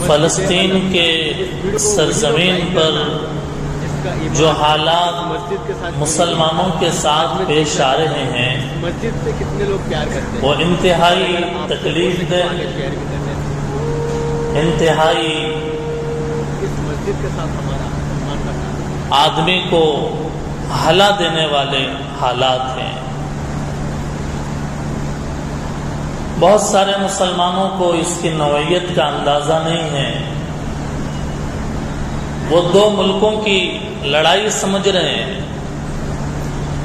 فلسطین کے سرزمین پر جو حالات مسلمانوں کے ساتھ پیش آ رہے ہیں مسجد سے کتنے لوگ پیار کرتے ہیں، وہ انتہائی تکلیف دہ، انتہائی اس مسجد کے ساتھ ہمارا ایمان رکھنا آدمی کو ہلا دینے والے حالات ہیں۔ بہت سارے مسلمانوں کو اس کی نوعیت کا اندازہ نہیں ہے۔ وہ دو ملکوں کی لڑائی سمجھ رہے ہیں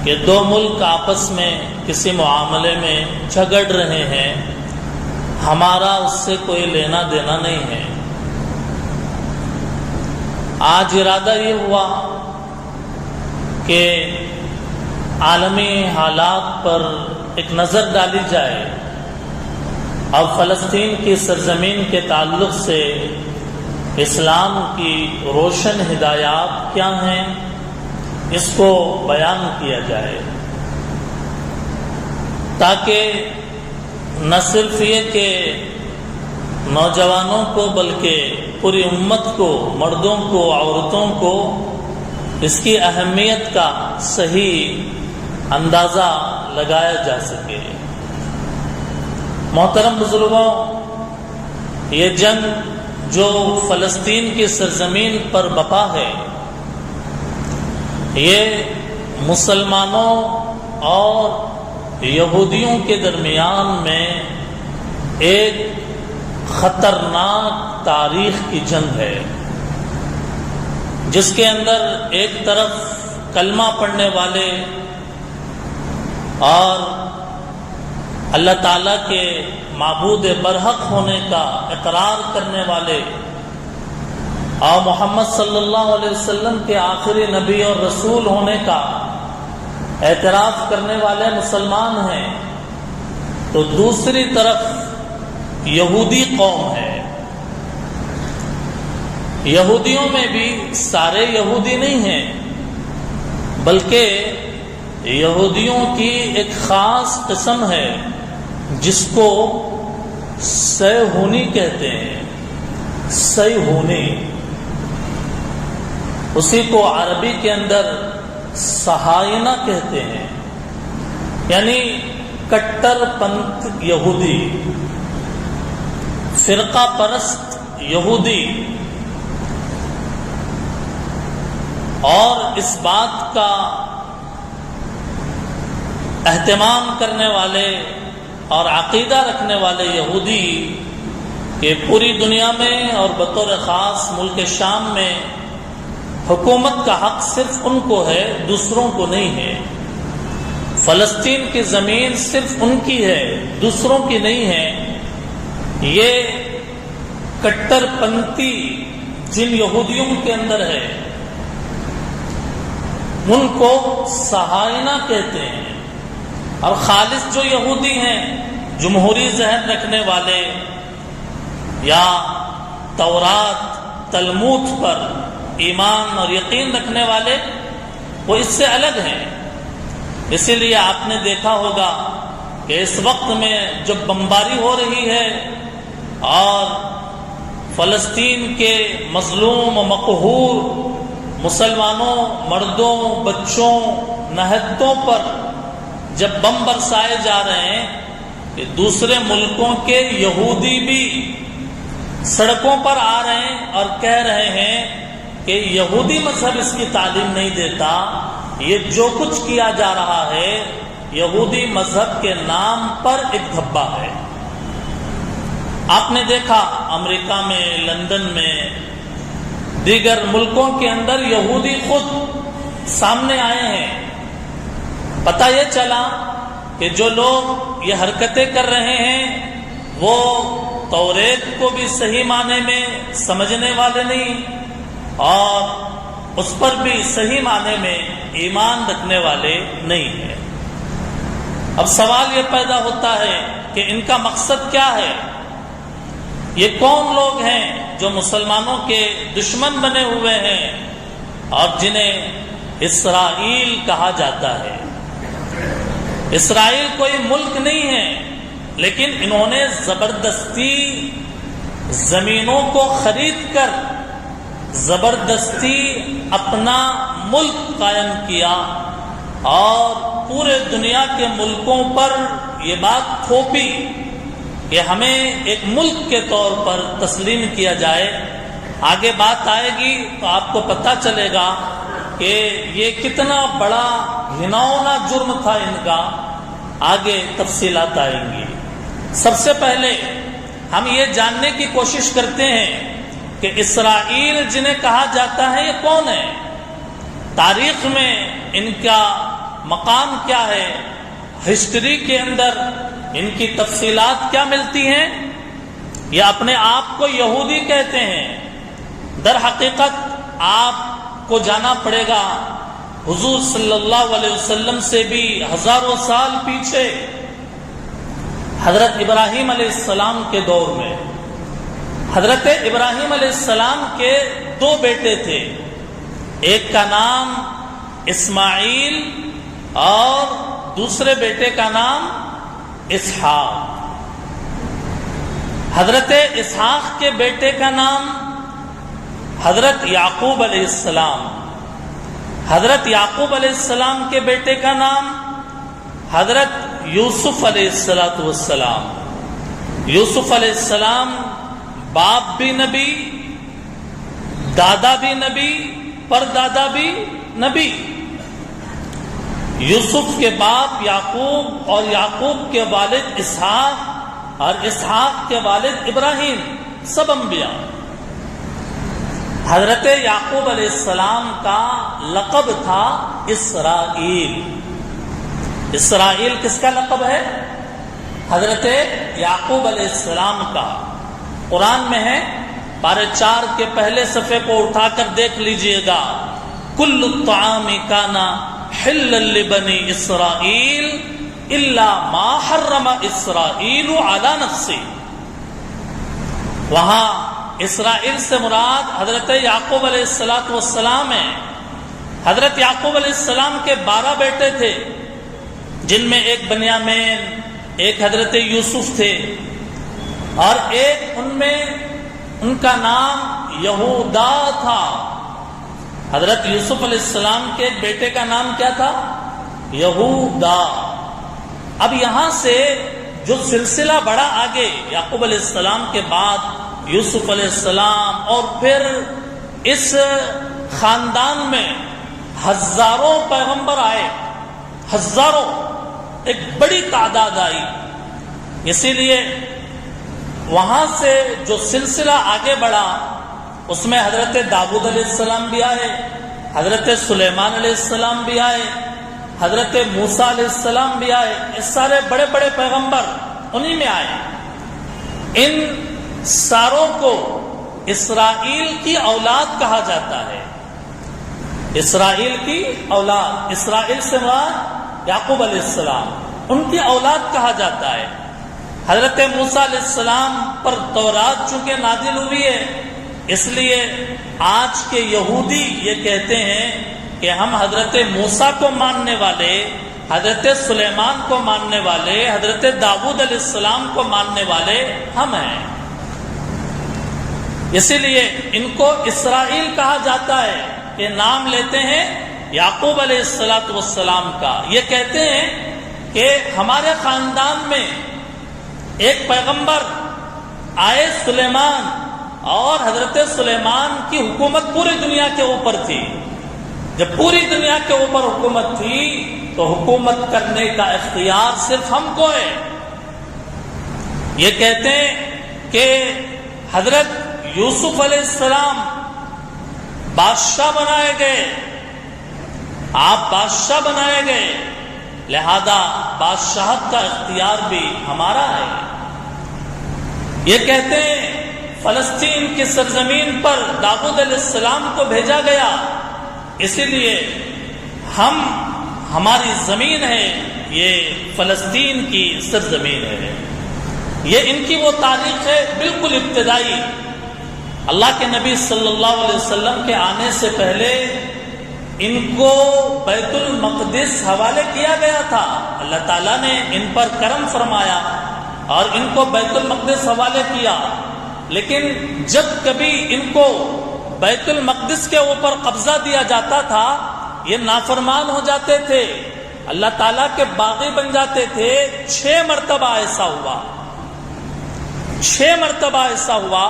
کہ دو ملک آپس میں کسی معاملے میں جھگڑ رہے ہیں، ہمارا اس سے کوئی لینا دینا نہیں ہے۔ آج ارادہ یہ ہوا کہ عالمی حالات پر ایک نظر ڈالی جائے، اب فلسطین کی سرزمین کے تعلق سے اسلام کی روشن ہدایات کیا ہیں، اس کو بیان کیا جائے، تاکہ نہ صرف یہ کہ نوجوانوں کو بلکہ پوری امت کو، مردوں کو، عورتوں کو اس کی اہمیت کا صحیح اندازہ لگایا جا سکے۔ محترم بزرگوں، یہ جنگ جو فلسطین کی سرزمین پر بپا ہے، یہ مسلمانوں اور یہودیوں کے درمیان میں ایک خطرناک تاریخ کی جنگ ہے، جس کے اندر ایک طرف کلمہ پڑھنے والے اور اللہ تعالیٰ کے معبود برحق ہونے کا اقرار کرنے والے اور محمد صلی اللہ علیہ وسلم کے آخری نبی اور رسول ہونے کا اعتراف کرنے والے مسلمان ہیں، تو دوسری طرف یہودی قوم ہے۔ یہودیوں میں بھی سارے یہودی نہیں ہیں، بلکہ یہودیوں کی ایک خاص قسم ہے جس کو صہیونی کہتے ہیں۔ صہیونی، اسی کو عربی کے اندر صہاینہ کہتے ہیں، یعنی کٹر پنتھ یہودی، فرقہ پرست یہودی، اور اس بات کا اہتمام کرنے والے اور عقیدہ رکھنے والے یہودی کہ پوری دنیا میں اور بطور خاص ملک شام میں حکومت کا حق صرف ان کو ہے، دوسروں کو نہیں ہے۔ فلسطین کی زمین صرف ان کی ہے، دوسروں کی نہیں ہے۔ یہ کٹر پنتھی جن یہودیوں کے اندر ہے، ان کو صہاینہ کہتے ہیں۔ اور خالص جو یہودی ہیں، جمہوری ذہن رکھنے والے یا تورات تلمود پر ایمان اور یقین رکھنے والے، وہ اس سے الگ ہیں۔ اسی لیے آپ نے دیکھا ہوگا کہ اس وقت میں جب بمباری ہو رہی ہے اور فلسطین کے مظلوم و مقہور مسلمانوں، مردوں، بچوں، نہتوں پر جب بم برسائے جا رہے ہیں کہ دوسرے ملکوں کے یہودی بھی سڑکوں پر آ رہے ہیں اور کہہ رہے ہیں کہ یہودی مذہب اس کی تعلیم نہیں دیتا، یہ جو کچھ کیا جا رہا ہے یہودی مذہب کے نام پر ایک دھبا ہے۔ آپ نے دیکھا امریکہ میں، لندن میں، دیگر ملکوں کے اندر یہودی خود سامنے آئے ہیں۔ پتہ یہ چلا کہ جو لوگ یہ حرکتیں کر رہے ہیں وہ توریت کو بھی صحیح معنی میں سمجھنے والے نہیں اور اس پر بھی صحیح معنی میں ایمان رکھنے والے نہیں ہیں۔ اب سوال یہ پیدا ہوتا ہے کہ ان کا مقصد کیا ہے؟ یہ کون لوگ ہیں جو مسلمانوں کے دشمن بنے ہوئے ہیں اور جنہیں اسرائیل کہا جاتا ہے؟ اسرائیل کوئی ملک نہیں ہے، لیکن انہوں نے زبردستی زمینوں کو خرید کر زبردستی اپنا ملک قائم کیا اور پورے دنیا کے ملکوں پر یہ بات تھوپی کہ ہمیں ایک ملک کے طور پر تسلیم کیا جائے. آگے بات آئے گی تو آپ کو پتہ چلے گا کہ یہ کتنا بڑا گھناؤنا جرم تھا ان کا. آگے تفصیلات آئیں گی. سب سے پہلے ہم یہ جاننے کی کوشش کرتے ہیں کہ اسرائیل جنہیں کہا جاتا ہے یہ کون ہے، تاریخ میں ان کا مقام کیا ہے، ہسٹری کے اندر ان کی تفصیلات کیا ملتی ہیں. یہ اپنے آپ کو یہودی کہتے ہیں. در حقیقت آپ کو جانا پڑے گا حضور صلی اللہ علیہ وسلم سے بھی ہزاروں سال پیچھے، حضرت ابراہیم علیہ السلام کے دور میں. حضرت ابراہیم علیہ السلام کے 2 بیٹے تھے، ایک کا نام اسماعیل اور دوسرے بیٹے کا نام اسحاق. حضرت اسحاق کے بیٹے کا نام حضرت یعقوب علیہ السلام. حضرت یعقوب علیہ السلام کے بیٹے کا نام حضرت یوسف علیہ السلام. یوسف علیہ السلام باپ بھی نبی، دادا بھی نبی، پر دادا بھی نبی. یوسف کے باپ یعقوب اور یعقوب کے والد اسحاق اور اسحاق کے والد ابراہیم، سب انبیاء. حضرت یعقوب علیہ السلام کا لقب تھا اسرائیل. اسرائیل کس کا لقب ہے؟ حضرت یعقوب علیہ السلام کا. قرآن میں ہے، پارے 4 کے پہلے صفحے کو اٹھا کر دیکھ لیجئے گا. کل الطعام کان حلا لبنی اسرائیل الا ما حرم اسرائیل علی نفسه. وہاں اسرائیل سے مراد حضرت یعقوب علیہ السلام ہیں. حضرت یعقوب علیہ السلام کے 12 بیٹے تھے، جن میں ایک بنیامین، ایک حضرت یوسف تھے، اور ایک ان میں ان کا نام یہودا تھا. حضرت یوسف علیہ السلام کے ایک بیٹے کا نام کیا تھا؟ یہودا. اب یہاں سے جو سلسلہ بڑا آگے، یعقوب علیہ السلام کے بعد یوسف علیہ السلام، اور پھر اس خاندان میں ہزاروں پیغمبر آئے، ہزاروں، ایک بڑی تعداد آئی. اسی لیے وہاں سے جو سلسلہ آگے بڑھا اس میں حضرت داؤد علیہ السلام بھی آئے، حضرت سلیمان علیہ السلام بھی آئے، حضرت موسیٰ علیہ السلام بھی آئے. یہ سارے بڑے بڑے پیغمبر انہی میں آئے. ان ساروں کو اسرائیل کی اولاد کہا جاتا ہے. اسرائیل کی اولاد، اسرائیل سے مراد یعقوب علیہ السلام، ان کی اولاد کہا جاتا ہے. حضرت موسیٰ علیہ السلام پر تورات چونکہ نازل ہوئی ہے، اس لیے آج کے یہودی یہ کہتے ہیں کہ ہم حضرت موسیٰ کو ماننے والے، حضرت سلیمان کو ماننے والے، حضرت داؤد علیہ السلام کو ماننے والے ہم ہیں. اسی لیے ان کو اسرائیل کہا جاتا ہے کہ نام لیتے ہیں یعقوب علیہ السلام کا. یہ کہتے ہیں کہ ہمارے خاندان میں ایک پیغمبر آئے سلیمان، اور حضرت سلیمان کی حکومت پوری دنیا کے اوپر تھی. جب پوری دنیا کے اوپر حکومت تھی تو حکومت کرنے کا اختیار صرف ہم کو ہے. یہ کہتے ہیں کہ حضرت یوسف علیہ السلام بادشاہ بنائے گئے، آپ بادشاہ بنائے گئے، لہذا بادشاہت کا اختیار بھی ہمارا ہے. یہ کہتے ہیں فلسطین کی سرزمین پر داؤد علیہ السلام کو بھیجا گیا، اسی لیے ہماری زمین ہے یہ فلسطین کی سرزمین ہے. یہ ان کی وہ تاریخ ہے بالکل ابتدائی. اللہ کے نبی صلی اللہ علیہ وسلم کے آنے سے پہلے ان کو بیت المقدس حوالے کیا گیا تھا. اللہ تعالیٰ نے ان پر کرم فرمایا اور ان کو بیت المقدس حوالے کیا. لیکن جب کبھی ان کو بیت المقدس کے اوپر قبضہ دیا جاتا تھا یہ نافرمان ہو جاتے تھے، اللہ تعالیٰ کے باغی بن جاتے تھے۔ 6 مرتبہ ایسا ہوا، 6 مرتبہ ایسا ہوا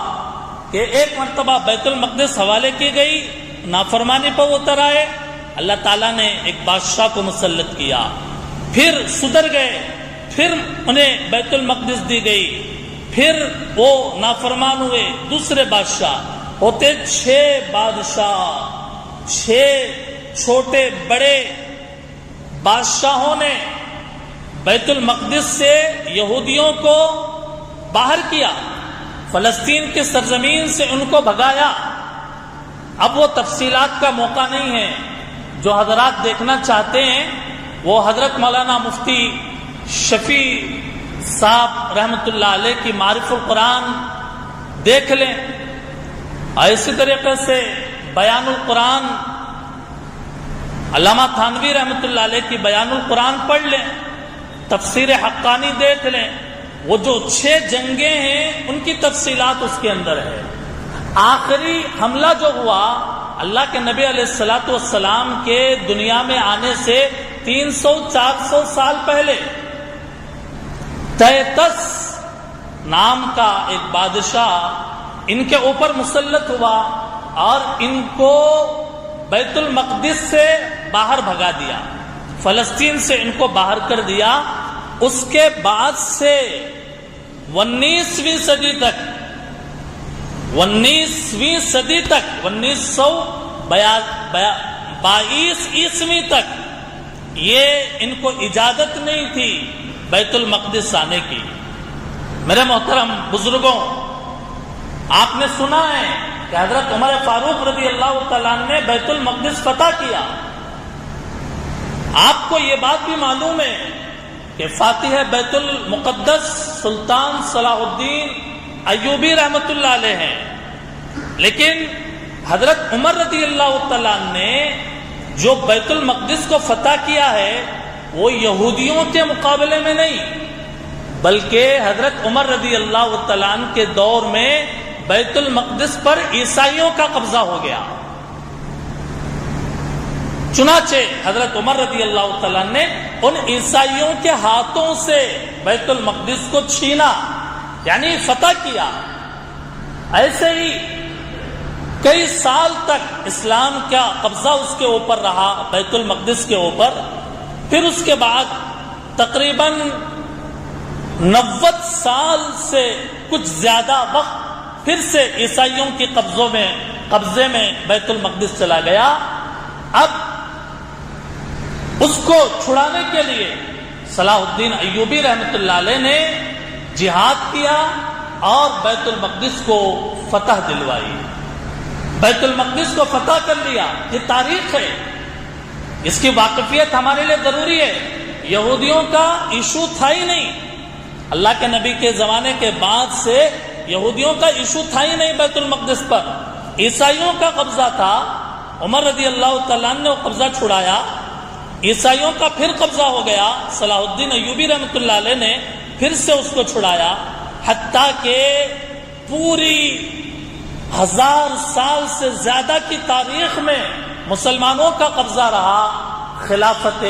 کہ ایک مرتبہ بیت المقدس حوالے کی گئی، نافرمانی پر اتر آئے، اللہ تعالیٰ نے ایک بادشاہ کو مسلط کیا، پھر سدھر گئے، پھر انہیں بیت المقدس دی گئی، پھر وہ نافرمان ہوئے، دوسرے بادشاہ ہوتے 6 بادشاہ، 6 چھوٹے بڑے بادشاہوں نے بیت المقدس سے یہودیوں کو باہر کیا، فلسطین کی سرزمین سے ان کو بھگایا۔ اب وہ تفصیلات کا موقع نہیں ہے، جو حضرات دیکھنا چاہتے ہیں وہ حضرت مولانا مفتی شفیع صاحب رحمۃ اللہ علیہ کی معارف القرآن دیکھ لیں، اور اسی طریقے سے بیان القرآن علامہ تھانوی رحمۃ اللہ علیہ کی بیان القرآن پڑھ لیں، تفسیر حقانی دیکھ لیں، وہ جو 6 جنگیں ہیں ان کی تفصیلات اس کے اندر ہے۔ آخری حملہ جو ہوا اللہ کے نبی علیہ الصلوۃ والسلام کے دنیا میں آنے سے 300-400 سال پہلے، تیتس نام کا ایک بادشاہ ان کے اوپر مسلط ہوا اور ان کو بیت المقدس سے باہر بھگا دیا، فلسطین سے ان کو باہر کر دیا۔ اس کے بعد سے 19ویں صدی تک 1922 عیسوی تک یہ ان کو اجازت نہیں تھی بیت المقدس آنے کی۔ میرے محترم بزرگوں، آپ نے سنا ہے کہ حضرت عمر فاروق رضی اللہ تعالیٰ عنہ نے بیت المقدس فتح کیا۔ آپ کو یہ بات بھی معلوم ہے کہ فاتح بیت المقدس سلطان صلاح الدین ایوبی رحمۃ اللہ علیہ ہیں، لیکن حضرت عمر رضی اللہ تعالیٰ عنہ نے جو بیت المقدس کو فتح کیا ہے وہ یہودیوں کے مقابلے میں نہیں، بلکہ حضرت عمر رضی اللہ تعالیٰ عنہ کے دور میں بیت المقدس پر عیسائیوں کا قبضہ ہو گیا۔ چنانچہ حضرت عمر رضی اللہ تعالیٰ نے ان عیسائیوں کے ہاتھوں سے بیت المقدس کو چھینا، یعنی فتح کیا۔ ایسے ہی کئی سال تک اسلام کا قبضہ اس کے اوپر رہا، بیت المقدس کے اوپر۔ پھر اس کے بعد تقریباً 90 سال سے کچھ زیادہ وقت پھر سے عیسائیوں کے قبضے میں بیت المقدس چلا گیا۔ اب اس کو چھڑانے کے لیے صلاح الدین ایوبی رحمۃ اللہ علیہ نے جہاد کیا اور بیت المقدس کو فتح دلوائی، بیت المقدس کو فتح کر لیا۔ یہ تاریخ ہے، اس کی واقفیت ہمارے لیے ضروری ہے۔ یہودیوں کا ایشو تھا ہی نہیں، اللہ کے نبی کے زمانے کے بعد سے یہودیوں کا ایشو تھا ہی نہیں بیت المقدس پر، عیسائیوں کا قبضہ تھا۔ عمر رضی اللہ تعالیٰ نے وہ قبضہ چھڑایا، عیسائیوں کا پھر قبضہ ہو گیا، صلاح الدین ایوبی رحمۃ اللہ علیہ نے پھر سے اس کو چھڑایا، حتیٰ کہ پوری 1000 سال سے زیادہ کی تاریخ میں مسلمانوں کا قبضہ رہا خلافت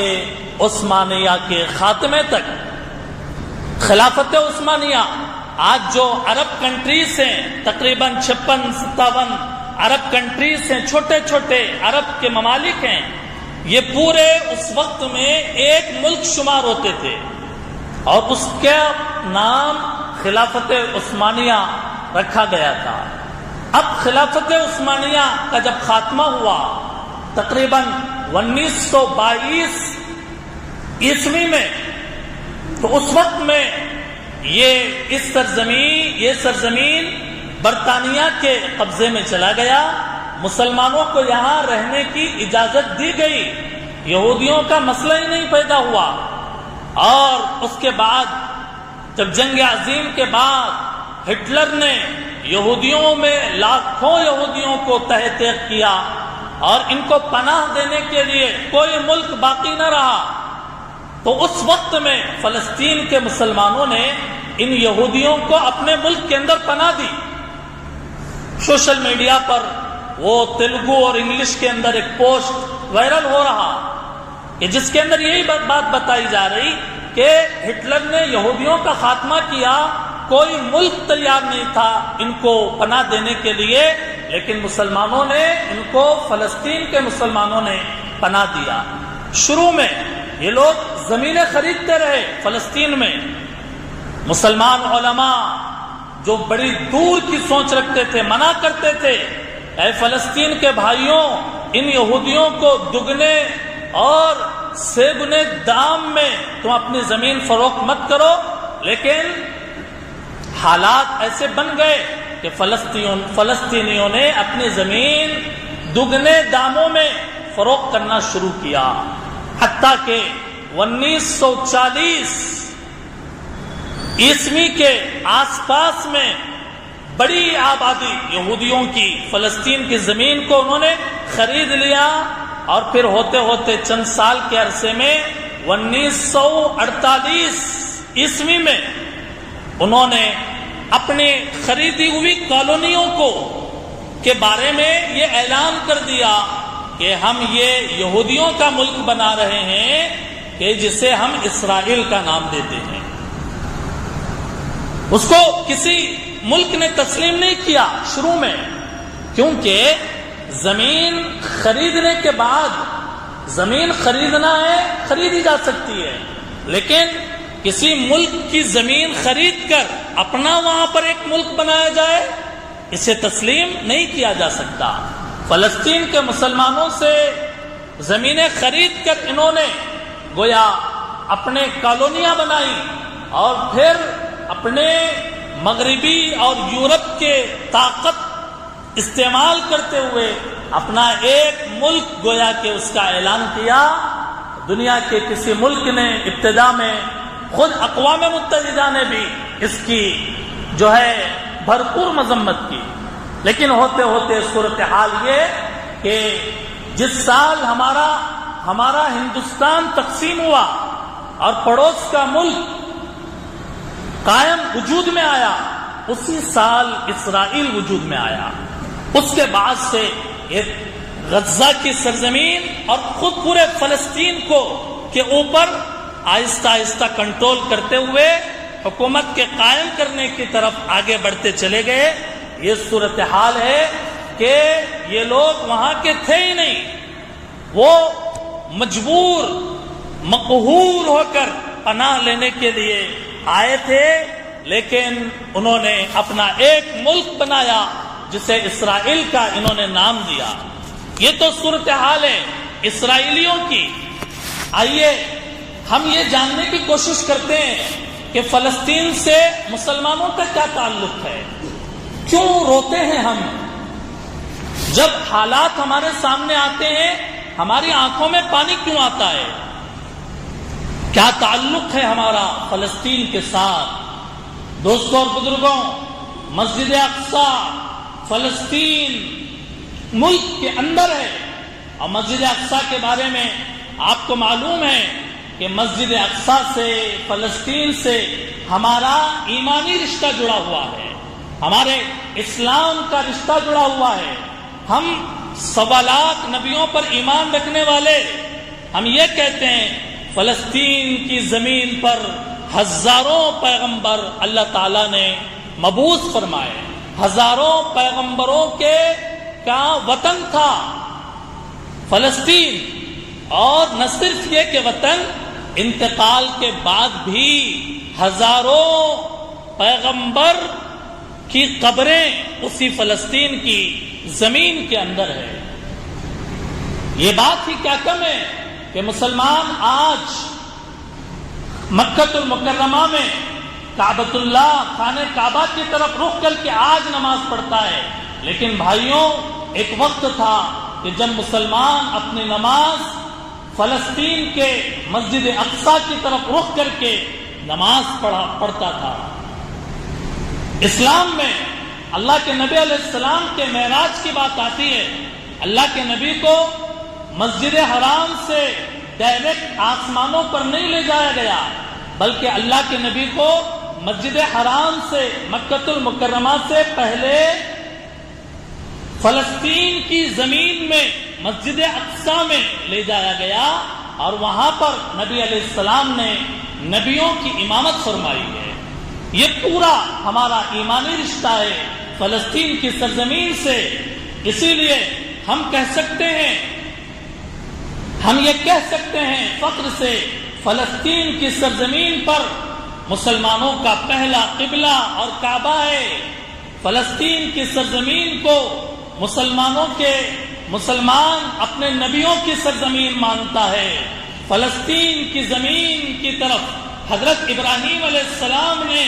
عثمانیہ کے خاتمے تک۔ خلافت عثمانیہ آج جو عرب کنٹریز ہیں، تقریباً 56-57 عرب کنٹریز ہیں، چھوٹے چھوٹے عرب کے ممالک ہیں، یہ پورے اس وقت میں ایک ملک شمار ہوتے تھے اور اس کا نام خلافت عثمانیہ رکھا گیا تھا۔ اب خلافت عثمانیہ کا جب خاتمہ ہوا تقریباً 1922 عیسوی میں، تو اس وقت میں یہ سرزمین برطانیہ کے قبضے میں چلا گیا، مسلمانوں کو یہاں رہنے کی اجازت دی گئی، یہودیوں کا مسئلہ ہی نہیں پیدا ہوا۔ اور اس کے بعد جب جنگ عظیم کے بعد ہٹلر نے یہودیوں میں لاکھوں یہودیوں کو تہ تیغ کیا اور ان کو پناہ دینے کے لیے کوئی ملک باقی نہ رہا، تو اس وقت میں فلسطین کے مسلمانوں نے ان یہودیوں کو اپنے ملک کے اندر پناہ دی، سوشل میڈیا پر وہ تیلگو اور انگلش کے اندر ایک پوسٹ وائرل ہو رہا کہ جس کے اندر یہی بات بتائی جا رہی کہ ہٹلر نے یہودیوں کا خاتمہ کیا، کوئی ملک تیار نہیں تھا ان کو پناہ دینے کے لیے، لیکن مسلمانوں نے ان کو، فلسطین کے مسلمانوں نے پناہ دیا۔ شروع میں یہ لوگ زمینیں خریدتے رہے فلسطین میں، مسلمان علماء جو بڑی دور کی سوچ رکھتے تھے منع کرتے تھے، اے فلسطین کے بھائیوں، ان یہودیوں کو دگنے اور سیگنے دام میں تم اپنی زمین فروخت مت کرو، لیکن حالات ایسے بن گئے کہ فلسطینیوں نے اپنی زمین دگنے داموں میں فروخت کرنا شروع کیا، حتیٰ کہ 1940 عیسوی کے آس پاس میں بڑی آبادی یہودیوں کی فلسطین کی زمین کو انہوں نے خرید لیا، اور پھر ہوتے ہوتے چند سال کے عرصے میں 1948 عیسوی میں انہوں نے اپنی خریدی ہوئی کالونیوں کے بارے میں یہ اعلان کر دیا کہ ہم یہ یہودیوں کا ملک بنا رہے ہیں کہ جسے ہم اسرائیل کا نام دیتے ہیں۔ اس کو کسی ملک نے تسلیم نہیں کیا شروع میں، کیونکہ زمین خریدنے کے بعد، زمین خریدنا ہے خریدی جا سکتی ہے، لیکن کسی ملک کی زمین خرید کر اپنا وہاں پر ایک ملک بنایا جائے، اسے تسلیم نہیں کیا جا سکتا۔ فلسطین کے مسلمانوں سے زمینیں خرید کر انہوں نے گویا اپنے کالونیاں بنائی، اور پھر اپنے مغربی اور یورپ کے طاقت استعمال کرتے ہوئے اپنا ایک ملک گویا کہ اس کا اعلان کیا۔ دنیا کے کسی ملک نے ابتدا میں، خود اقوام متحدہ نے بھی اس کی جو ہے بھرپور مذمت کی، لیکن ہوتے ہوتے صورتحال یہ کہ جس سال ہمارا ہندوستان تقسیم ہوا اور پڑوس کا ملک قائم وجود میں آیا، اسی سال اسرائیل وجود میں آیا۔ اس کے بعد سے ایک غزہ کی سرزمین اور خود پورے فلسطین کے اوپر آہستہ آہستہ کنٹرول کرتے ہوئے حکومت کے قائم کرنے کی طرف آگے بڑھتے چلے گئے۔ یہ صورتحال ہے کہ یہ لوگ وہاں کے تھے ہی نہیں، وہ مجبور مقہور ہو کر پناہ لینے کے لیے آئے تھے، لیکن انہوں نے اپنا ایک ملک بنایا جسے اسرائیل کا انہوں نے نام دیا۔ یہ تو صورتحال ہے اسرائیلیوں کی۔ آئیے ہم یہ جاننے کی کوشش کرتے ہیں کہ فلسطین سے مسلمانوں کا کیا تعلق ہے، کیوں روتے ہیں ہم جب حالات ہمارے سامنے آتے ہیں، ہماری آنکھوں میں پانی کیوں آتا ہے، کیا تعلق ہے ہمارا فلسطین کے ساتھ۔ دوستوں اور بزرگوں، مسجد اقصی فلسطین ملک کے اندر ہے، اور مسجد اقصی کے بارے میں آپ کو معلوم ہے کہ مسجد اقصی سے، فلسطین سے ہمارا ایمانی رشتہ جڑا ہوا ہے، ہمارے اسلام کا رشتہ جڑا ہوا ہے۔ ہم 1.25 لاکھ نبیوں پر ایمان رکھنے والے، ہم یہ کہتے ہیں فلسطین کی زمین پر ہزاروں پیغمبر اللہ تعالیٰ نے مبعوث فرمائے، ہزاروں پیغمبروں کا وطن تھا فلسطین، اور نہ صرف یہ کہ وطن، انتقال کے بعد بھی ہزاروں پیغمبر کی قبریں اسی فلسطین کی زمین کے اندر ہے۔ یہ بات ہی کیا کم ہے کہ مسلمان آج مکہ المکرمہ میں کعبۃ اللہ، خانہ کعبہ کی طرف رخ کر کے آج نماز پڑھتا ہے، لیکن بھائیوں ایک وقت تھا کہ جب مسلمان اپنی نماز فلسطین کے مسجد اقصی کی طرف رخ کر کے نماز پڑھتا تھا۔ اسلام میں اللہ کے نبی علیہ السلام کے معراج کی بات آتی ہے، اللہ کے نبی کو مسجد حرام سے ڈائریکٹ آسمانوں پر نہیں لے جایا گیا، بلکہ اللہ کے نبی کو مسجد حرام سے، مکہ المکرمہ سے پہلے فلسطین کی زمین میں مسجد اقصی میں لے جایا گیا اور وہاں پر نبی علیہ السلام نے نبیوں کی امامت فرمائی ہے۔ یہ پورا ہمارا ایمانی رشتہ ہے فلسطین کی سرزمین سے۔ اسی لیے ہم کہہ سکتے ہیں، ہم یہ کہہ سکتے ہیں فخر سے، فلسطین کی سرزمین پر مسلمانوں کا پہلا قبلہ اور کعبہ ہے۔ فلسطین کی سرزمین کو مسلمان اپنے نبیوں کی سرزمین مانتا ہے۔ فلسطین کی زمین کی طرف حضرت ابراہیم علیہ السلام نے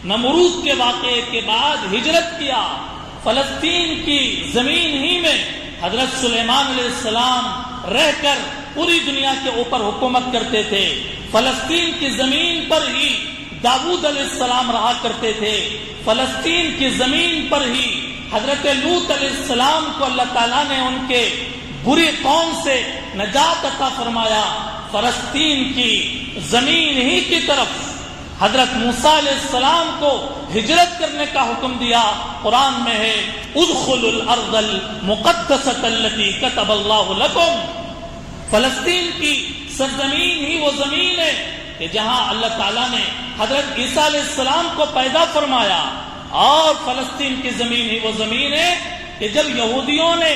نمرود کے واقعے کے بعد ہجرت کیا۔ فلسطین کی زمین ہی میں حضرت سلیمان علیہ السلام رہ کر پوری دنیا کے اوپر حکومت کرتے تھے۔ فلسطین کی زمین پر ہی داؤد علیہ السلام رہا کرتے تھے۔ فلسطین کی زمین پر ہی حضرت لوط علیہ السلام کو اللہ تعالیٰ نے ان کے بری قوم سے نجات عطا فرمایا۔ فلسطین کی زمین ہی کی طرف حضرت موسیٰ علیہ السلام کو ہجرت کرنے کا حکم دیا۔ قرآن میں ہے ادخلوا الارض المقدسۃ التي كتب اللہ لکم۔ فلسطین کی سرزمین ہی وہ زمین ہے کہ جہاں اللہ تعالیٰ نے حضرت عیسیٰ علیہ السلام کو پیدا فرمایا، اور فلسطین کی زمین ہی وہ زمین ہے کہ جب یہودیوں نے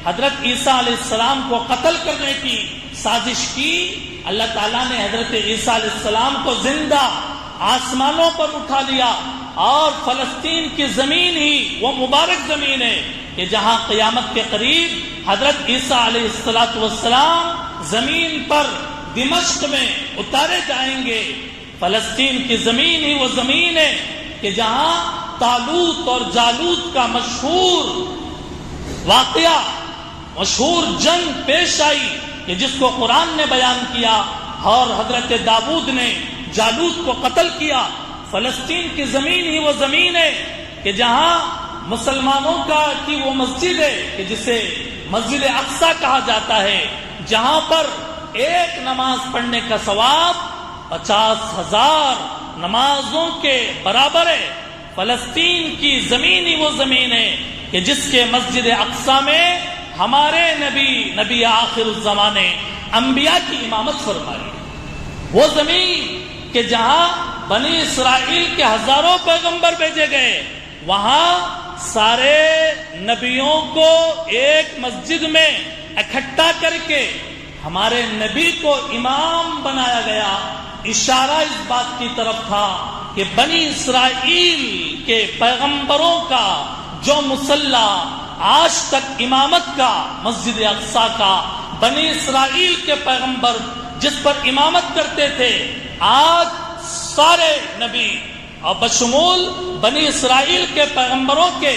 حضرت عیسیٰ علیہ السلام کو قتل کرنے کی سازش کی، اللہ تعالیٰ نے حضرت عیسیٰ علیہ السلام کو زندہ آسمانوں پر اٹھا لیا، اور فلسطین کی زمین ہی وہ مبارک زمین ہے کہ جہاں قیامت کے قریب حضرت عیسیٰ علیہ السلام زمین پر دمشق میں اتارے جائیں گے۔ فلسطین کی زمین ہی وہ زمین ہے کہ جہاں طالوت اور جالوت کا مشہور واقعہ، مشہور جنگ پیش آئی کہ جس کو قرآن نے بیان کیا، اور حضرت داؤد نے جالوت کو قتل کیا۔ فلسطین کی زمین ہی وہ زمین ہے کہ جہاں مسلمانوں کی وہ مسجد ہے کہ جسے مسجد اقصی کہا جاتا ہے، جہاں پر ایک نماز پڑھنے کا ثواب 50,000 نمازوں کے برابر ہے۔ فلسطین کی زمین ہی وہ زمین ہے کہ جس کے مسجد اقصی میں ہمارے نبی آخر الزمانے انبیاء کی امامت فرمائی۔ وہ زمین کہ جہاں بنی اسرائیل کے ہزاروں پیغمبر بھیجے گئے، وہاں سارے نبیوں کو ایک مسجد میں اکٹھا کر کے ہمارے نبی کو امام بنایا گیا۔ اشارہ اس بات کی طرف تھا کہ بنی اسرائیل کے پیغمبروں کا جو مصلی آج تک امامت کا مسجد اقصی کا بنی اسرائیل کے پیغمبر جس پر امامت کرتے تھے، آج سارے نبی اور بشمول بنی اسرائیل کے پیغمبروں کے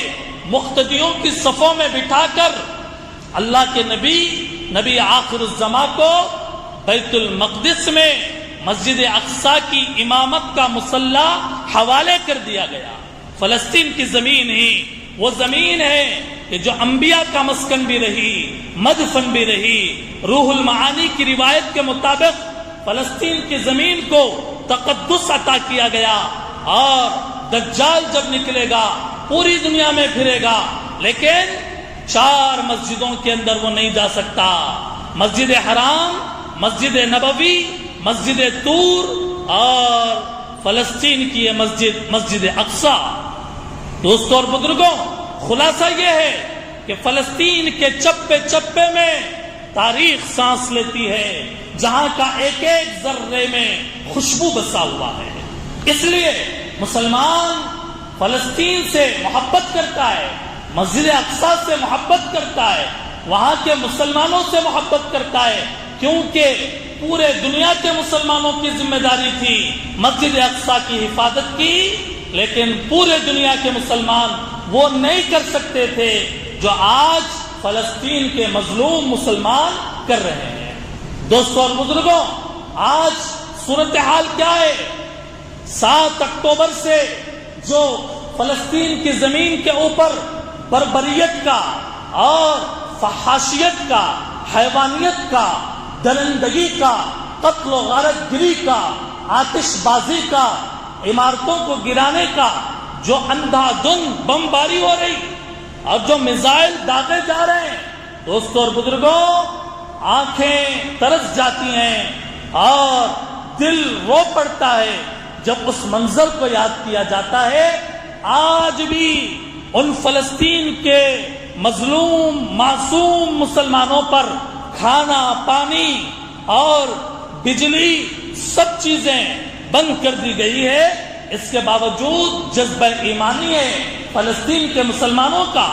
مقتدیوں کی صفوں میں بٹھا کر اللہ کے نبی آخر الزماں کو بیت المقدس میں مسجد اقصی کی امامت کا مصلی حوالے کر دیا گیا۔ فلسطین کی زمین ہی وہ زمین ہے کہ جو انبیاء کا مسکن بھی رہی، مدفن بھی رہی۔ روح المعانی کی روایت کے مطابق فلسطین کی زمین کو تقدس عطا کیا گیا، اور دجال جب نکلے گا پوری دنیا میں پھرے گا، لیکن 4 مسجدوں کے اندر وہ نہیں جا سکتا: مسجد حرام، مسجد نبوی، مسجد طور، اور فلسطین کی یہ مسجد اقصی۔ دوستوں اور بزرگوں، خلاصہ یہ ہے کہ فلسطین کے چپے چپے میں تاریخ سانس لیتی ہے، جہاں کا ایک ایک ذرے میں خوشبو بسا ہوا ہے۔ اس لیے مسلمان فلسطین سے محبت کرتا ہے، مسجد اقصی سے محبت کرتا ہے، وہاں کے مسلمانوں سے محبت کرتا ہے، کیونکہ پورے دنیا کے مسلمانوں کی ذمہ داری تھی مسجد اقصی کی حفاظت کی، لیکن پورے دنیا کے مسلمان وہ نہیں کر سکتے تھے جو آج فلسطین کے مظلوم مسلمان کر رہے ہیں۔ دوستوں اور بزرگوں، آج صورتحال کیا ہے؟ 7 اکتوبر سے جو فلسطین کی زمین کے اوپر بربریت کا اور فحاشیت کا، حیوانیت کا، درندگی کا، قتل و غارت گری کا، آتش بازی کا، عمارتوں کو گرانے کا جو اندھا دھند بمباری ہو رہی، اور جو میزائل داغے جا رہے ہیں، دوستوں اور بزرگوں، آنکھیں ترس جاتی ہیں اور دل رو پڑتا ہے جب اس منظر کو یاد کیا جاتا ہے۔ آج بھی ان فلسطین کے مظلوم معصوم مسلمانوں پر کھانا، پانی اور بجلی سب چیزیں بند کر دی گئی ہے، اس کے باوجود جذبہ ایمانی ہے فلسطین کے مسلمانوں کا۔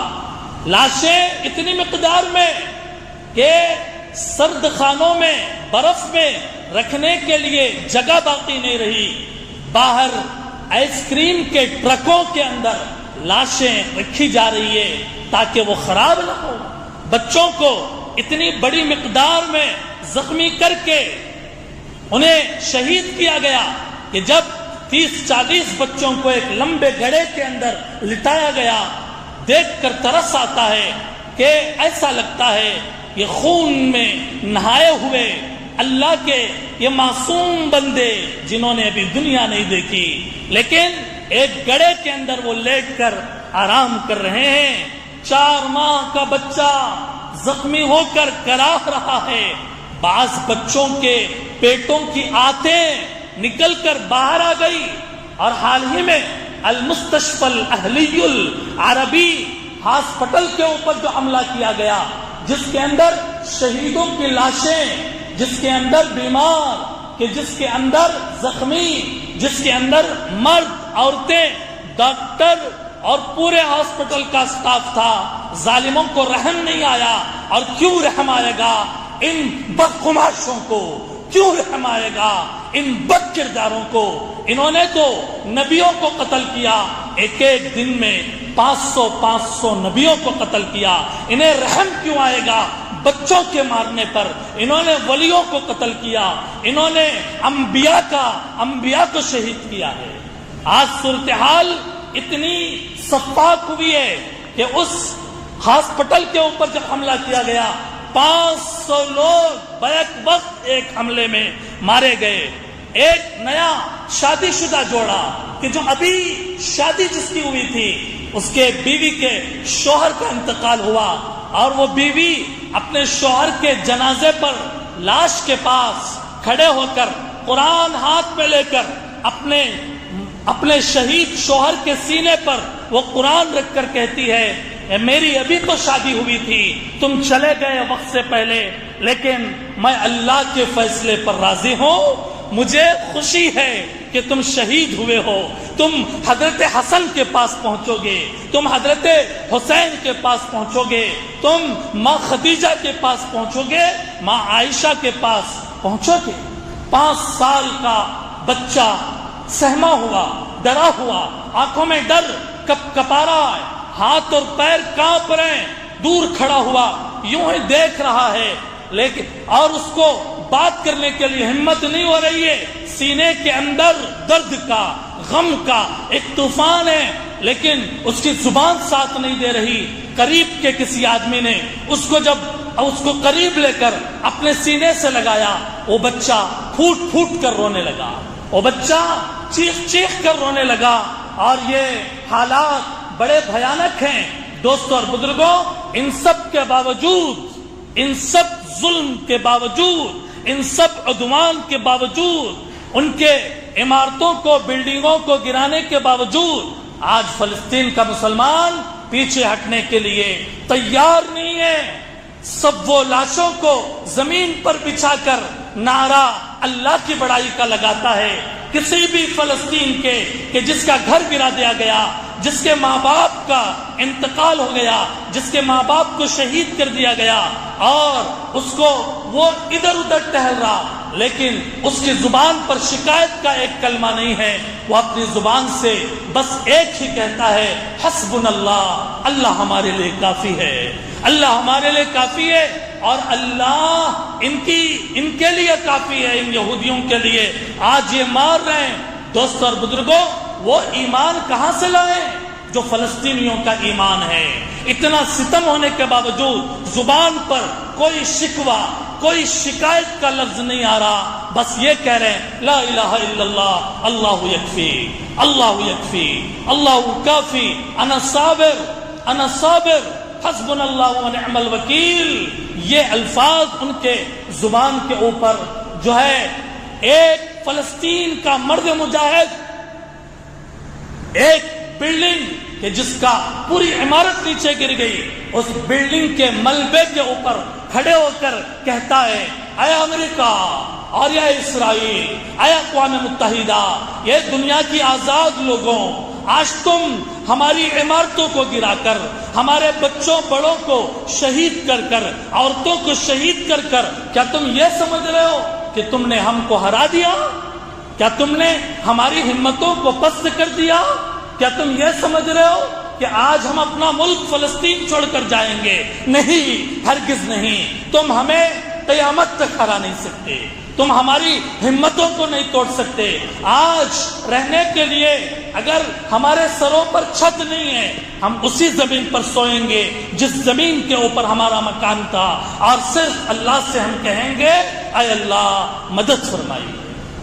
لاشیں اتنی مقدار میں کہ سرد خانوں میں، برف میں رکھنے کے لیے جگہ باقی نہیں رہی، باہر آئس کریم کے ٹرکوں کے اندر لاشیں رکھی جا رہی ہے تاکہ وہ خراب نہ ہو۔ بچوں کو اتنی بڑی مقدار میں زخمی کر کے انہیں شہید کیا گیا کہ جب 30-40 بچوں کو ایک لمبے گڑھے کے اندر لٹایا گیا، دیکھ کر ترس آتا ہے کہ ایسا لگتا ہے یہ خون میں نہائے ہوئے اللہ کے یہ معصوم بندے جنہوں نے ابھی دنیا نہیں دیکھی، لیکن ایک گڑھے کے اندر وہ لیٹ کر آرام کر رہے ہیں۔ 4 ماہ کا بچہ زخمی ہو کر کراہ رہا ہے، بعض بچوں کے پیٹوں کی آنتیں نکل کر باہر آ گئی، اور حال ہی میں المستشفی الاہلی العربی ہاسپٹل کے اوپر جو حملہ کیا گیا، جس کے اندر شہیدوں کی لاشیں، جس کے اندر بیمار، کہ جس کے اندر زخمی، جس کے اندر مرد، عورتیں، ڈاکٹر اور پورے ہاسپٹل کا سٹاف تھا، ظالموں کو رحم نہیں آیا۔ اور کیوں رحم آئے گا ان بدقماشوں کو؟ کیوں رحم آئے گا ان بد کرداروں کو؟ انہوں نے تو نبیوں کو قتل کیا، ایک ایک دن میں 500 نبیوں کو قتل کیا، انہیں رحم کیوں آئے گا بچوں کے مارنے پر؟ انہوں نے ولیوں کو قتل کیا، انہوں نے انبیاء کو شہید کیا ہے۔ آج صورتحال اتنی سفاک ہوئی ہے کہ اس ہاسپٹل کے اوپر جب حملہ کیا گیا 500 لوگ بیک وقت ایک حملے میں مارے گئے۔ ایک نیا شادی شدہ جوڑا کہ جو ابھی شادی جس کی ہوئی تھی، اس کے بیوی کے شوہر کا انتقال ہوا، اور وہ بیوی اپنے شوہر کے جنازے پر لاش کے پاس کھڑے ہو کر قرآن ہاتھ میں لے کر اپنے شہید شوہر کے سینے پر وہ قرآن رکھ کر کہتی ہے، میری ابھی تو شادی ہوئی تھی، تم چلے گئے وقت سے پہلے، لیکن میں اللہ کے فیصلے پر راضی ہوں، مجھے خوشی ہے کہ تم شہید ہوئے ہو، تم حضرت حسن کے پاس پہنچو گے، تم حضرت حسین کے پاس پہنچو گے، تم ماں خدیجہ کے پاس پہنچو گے، ماں عائشہ کے پاس پہنچو گے۔ 5 سال کا بچہ سہما ہوا، ڈرا ہوا، آنکھوں میں ڈر کپا رہا ہے، ہاتھ اور پیر کانپ رہے ہیں، دور کھڑا ہوا یوں ہی دیکھ رہا ہے، لیکن اور اس کو بات کرنے کے لیے ہمت نہیں ہو رہی ہے، سینے کے اندر درد کا، غم کا ایک طوفان ہے، لیکن اس کی زبان ساتھ نہیں دے رہی۔ قریب کے کسی آدمی نے اس کو قریب لے کر اپنے سینے سے لگایا، وہ بچہ پھوٹ پھوٹ کر رونے لگا، وہ بچہ چیخ چیخ کر رونے لگا، اور یہ حالات بڑے بھیانک ہیں۔ دوستوں اور بزرگوں، ان سب کے باوجود، ان سب ظلم کے باوجود، ان سب عدوان کے باوجود، ان کے عمارتوں کو، بلڈنگوں کو گرانے کے باوجود، آج فلسطین کا مسلمان پیچھے ہٹنے کے لیے تیار نہیں ہے۔ سب وہ لاشوں کو زمین پر بچھا کر نعرہ اللہ کی بڑائی کا لگاتا ہے۔ کسی بھی فلسطین کے کہ جس کا گھر گرا دیا گیا، جس کے ماں باپ کا انتقال ہو گیا، جس کے ماں باپ کو شہید کر دیا گیا، اور اس کو وہ ادھر ادھر ٹہل رہا، لیکن اس کی زبان پر شکایت کا ایک کلمہ نہیں ہے، وہ اپنی زبان سے بس ایک ہی کہتا ہے، حسبنا اللہ، اللہ ہمارے لیے کافی ہے، اللہ ہمارے لیے کافی ہے، اور اللہ ان کے لیے کافی ہے، ان یہودیوں کے لیے آج یہ مار رہے ہیں۔ دوستوں اور بزرگوں، وہ ایمان کہاں سے لائیں جو فلسطینیوں کا ایمان ہے؟ اتنا ستم ہونے کے باوجود زبان پر کوئی شکوہ، کوئی شکایت کا لفظ نہیں آ رہا، بس یہ کہہ رہے ہیں لا الہ الا اللہ، اللہ یکفی، اللہ یکفی، اللہ کافی، انا صابر، انا صابر حسبنا اللہ ونعم الوکیل، یہ الفاظ ان کے زبان کے اوپر جو ہے ایک فلسطین کا مرد مجاہد، ایک بلڈنگ کہ جس کا پوری عمارت نیچے گر گئی، اس بلڈنگ کے ملبے کے اوپر کھڑے ہو کر کہتا ہے اے امریکہ اور یا اسرائیل، اے اقوام متحدہ، یہ دنیا کی آزاد لوگوں، آج تم ہماری عمارتوں کو گرا کر، ہمارے بچوں بڑوں کو شہید کر کر، عورتوں کو شہید کر کر، کیا تم یہ سمجھ رہے ہو کہ تم نے ہم کو ہرا دیا؟ کیا تم نے ہماری ہمتوں کو پست کر دیا؟ کیا تم یہ سمجھ رہے ہو کہ آج ہم اپنا ملک فلسطین چھوڑ کر جائیں گے؟ نہیں، ہرگز نہیں۔ تم ہمیں قیامت تک ہرا نہیں سکتے، تم ہماری ہمتوں کو نہیں توڑ سکتے۔ آج رہنے کے لیے اگر ہمارے سروں پر چھت نہیں ہے، ہم اسی زمین پر سوئیں گے جس زمین کے اوپر ہمارا مکان تھا، اور صرف اللہ سے ہم کہیں گے اے اللہ مدد فرمائیے۔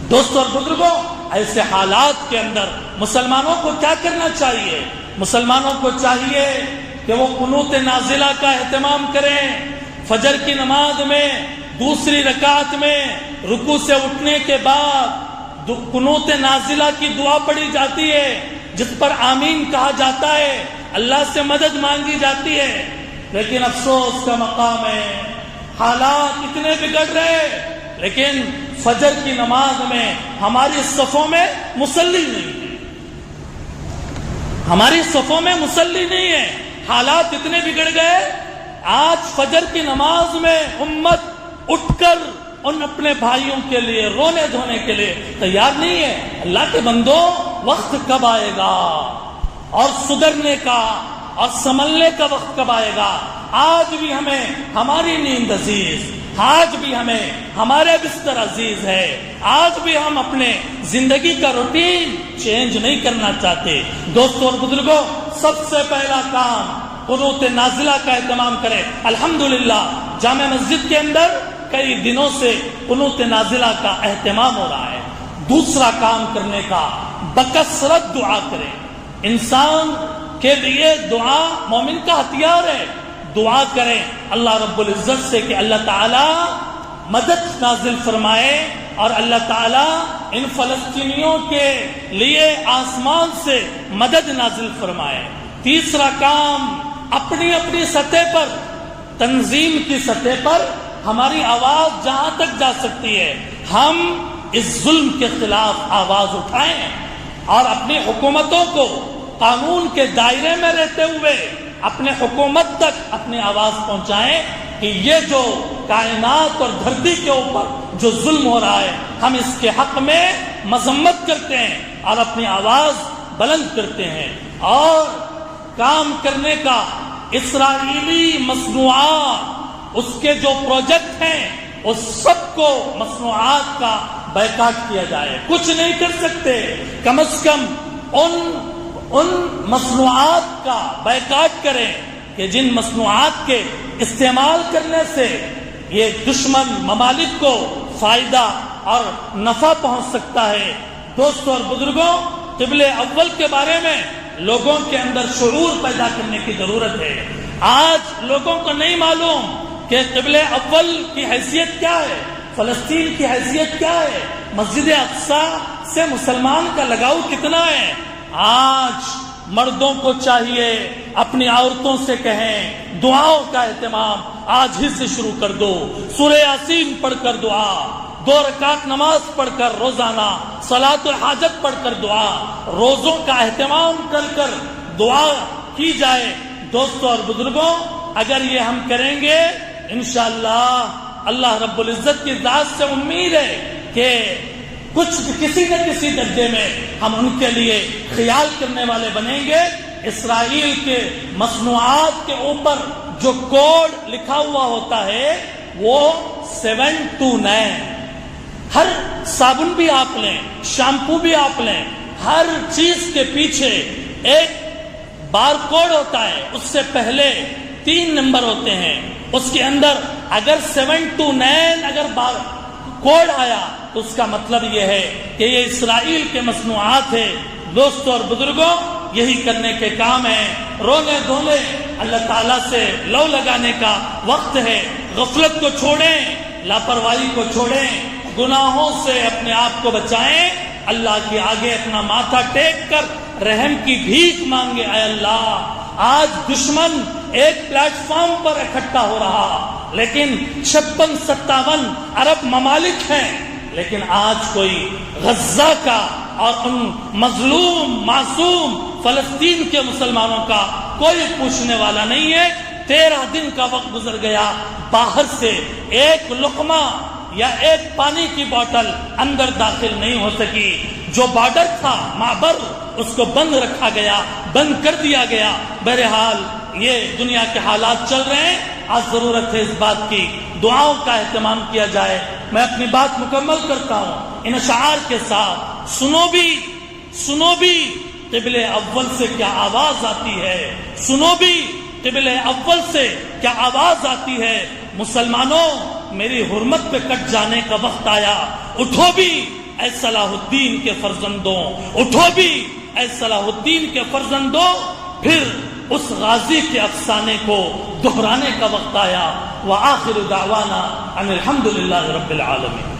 دوستوں اور بزرگوں، ایسے حالات کے اندر مسلمانوں کو کیا کرنا چاہیے؟ مسلمانوں کو چاہیے کہ وہ قنوت نازلہ کا اہتمام کریں۔ فجر کی نماز میں دوسری رکعت میں رکوع سے اٹھنے کے بعد قنوت نازلہ کی دعا پڑھی جاتی ہے، جس پر آمین کہا جاتا ہے، اللہ سے مدد مانگی جاتی ہے۔ لیکن افسوس کا مقام ہے، حالات اتنے بگڑ رہے، لیکن فجر کی نماز میں ہماری صفوں میں مصلی نہیں ہے، ہماری صفوں میں مصلی نہیں ہے۔ حالات اتنے بگڑ گئے، آج فجر کی نماز میں امت اٹھ کر ان اپنے بھائیوں کے لیے رونے دھونے کے لیے تیار نہیں ہے۔ اللہ کے بندو، وقت کب آئے گا اور سدھرنے کا اور سنبھلنے کا وقت کب آئے گا؟ آج بھی ہمیں ہماری نیند عزیز، آج بھی ہمیں ہمارے بستر عزیز ہے، آج بھی ہم اپنے زندگی کا روٹین چینج نہیں کرنا چاہتے۔ دوستوں اور بزرگوں، سب سے پہلا کام قنوت نازلہ کا اہتمام کریں۔ الحمدللہ جامع مسجد کے اندر کئی دنوں سے قنوت نازلہ کا اہتمام ہو رہا ہے۔ دوسرا کام کرنے کا، بکثرت دعا کریں۔ انسان کے لیے دعا مومن کا ہتھیار ہے۔ دعا کریں اللہ رب العزت سے کہ اللہ تعالی مدد نازل فرمائے اور اللہ تعالی ان فلسطینیوں کے لیے آسمان سے مدد نازل فرمائے۔ تیسرا کام، اپنی اپنی سطح پر، تنظیم کی سطح پر ہماری آواز جہاں تک جا سکتی ہے ہم اس ظلم کے خلاف آواز اٹھائیں اور اپنی حکومتوں کو قانون کے دائرے میں رہتے ہوئے اپنے حکومت تک اپنی آواز پہنچائیں کہ یہ جو کائنات اور دھرتی کے اوپر جو ظلم ہو رہا ہے ہم اس کے حق میں مذمت کرتے ہیں اور اپنی آواز بلند کرتے ہیں۔ اور کام کرنے کا، اسرائیلی مصنوعات، اس کے جو پروجیکٹ ہیں اس سب کو مصنوعات کا بائیکاٹ کیا جائے۔ کچھ نہیں کر سکتے، کم از کم ان مصنوعات کا بائیکاٹ کریں کہ جن مصنوعات کے استعمال کرنے سے یہ دشمن ممالک کو فائدہ اور نفع پہنچ سکتا ہے۔ دوستوں اور بزرگوں، قبل اول کے بارے میں لوگوں کے اندر شعور پیدا کرنے کی ضرورت ہے۔ آج لوگوں کو نہیں معلوم کہ قبل اول کی حیثیت کیا ہے، فلسطین کی حیثیت کیا ہے، مسجد اقصی سے مسلمان کا لگاؤ کتنا ہے۔ آج مردوں کو چاہیے اپنی عورتوں سے کہیں دعاؤں کا اہتمام آج ہی سے شروع کر دو۔ سورہ یاسین پڑھ کر دعا، 2 رکعت نماز پڑھ کر روزانہ، صلاۃ الحاجت پڑھ کر دعا، روزوں کا اہتمام کر دعا کی جائے۔ دوستوں اور بزرگوں، اگر یہ ہم کریں گے انشاءاللہ اللہ رب العزت کی ذات سے امید ہے کہ کسی نہ کسی درجے میں ہم ان کے لیے خیال کرنے والے بنیں گے۔ اسرائیل کے مصنوعات کے اوپر جو کوڈ لکھا ہوا ہوتا ہے وہ 729، ہر صابن بھی آپ لیں، شیمپو بھی آپ لیں، ہر چیز کے پیچھے ایک بار کوڈ ہوتا ہے، اس سے پہلے 3 نمبر ہوتے ہیں، اس کے اندر اگر 729 اگر بار کوڈ آیا تو اس کا مطلب یہ ہے کہ یہ اسرائیل کے مصنوعات ہے۔ دوستوں اور بزرگوں، یہی کرنے کے کام ہیں. رونے دھونے اللہ تعالیٰ سے لو لگانے کا وقت ہے. غفلت کو چھوڑیں, لاپرواہی کو چھوڑیں, گناہوں سے اپنے آپ کو بچائیں. اللہ کے آگے اپنا ماتھا ٹیک کر رحم کی بھیک مانگے. اے اللہ, آج دشمن ایک پلیٹ فارم پر اکٹھا ہو رہا, لیکن 56-57 عرب ممالک ہیں, لیکن آج کوئی غزہ کا اور ان مظلوم معصوم فلسطین کے مسلمانوں کا کوئی پوچھنے والا نہیں ہے. 13 دن کا وقت گزر گیا, باہر سے ایک لقمہ یا ایک پانی کی بوتل اندر داخل نہیں ہو سکی. جو بارڈر تھا, معبر, اس کو بند رکھا گیا, بند کر دیا گیا. بہرحال یہ دنیا کے حالات چل رہے ہیں. آج ضرورت ہے اس بات کی دعاؤں کا اہتمام کیا جائے. میں اپنی بات مکمل کرتا ہوں ان اشعار کے ساتھ. سنو بھی قبلِ اول سے کیا آواز آتی ہے, سنو بھی قبلِ اول سے کیا آواز آتی ہے. مسلمانوں, میری حرمت پہ کٹ جانے کا وقت آیا. اٹھو بھی اے صلاح الدین کے فرزندوں, اٹھو بھی اے صلاح الدین کے فرزندوں. پھر اس غازی کے افسانے کو دہرانے کا وقت آیا. وآخر دعوانا ان الحمد للہ رب العالمین.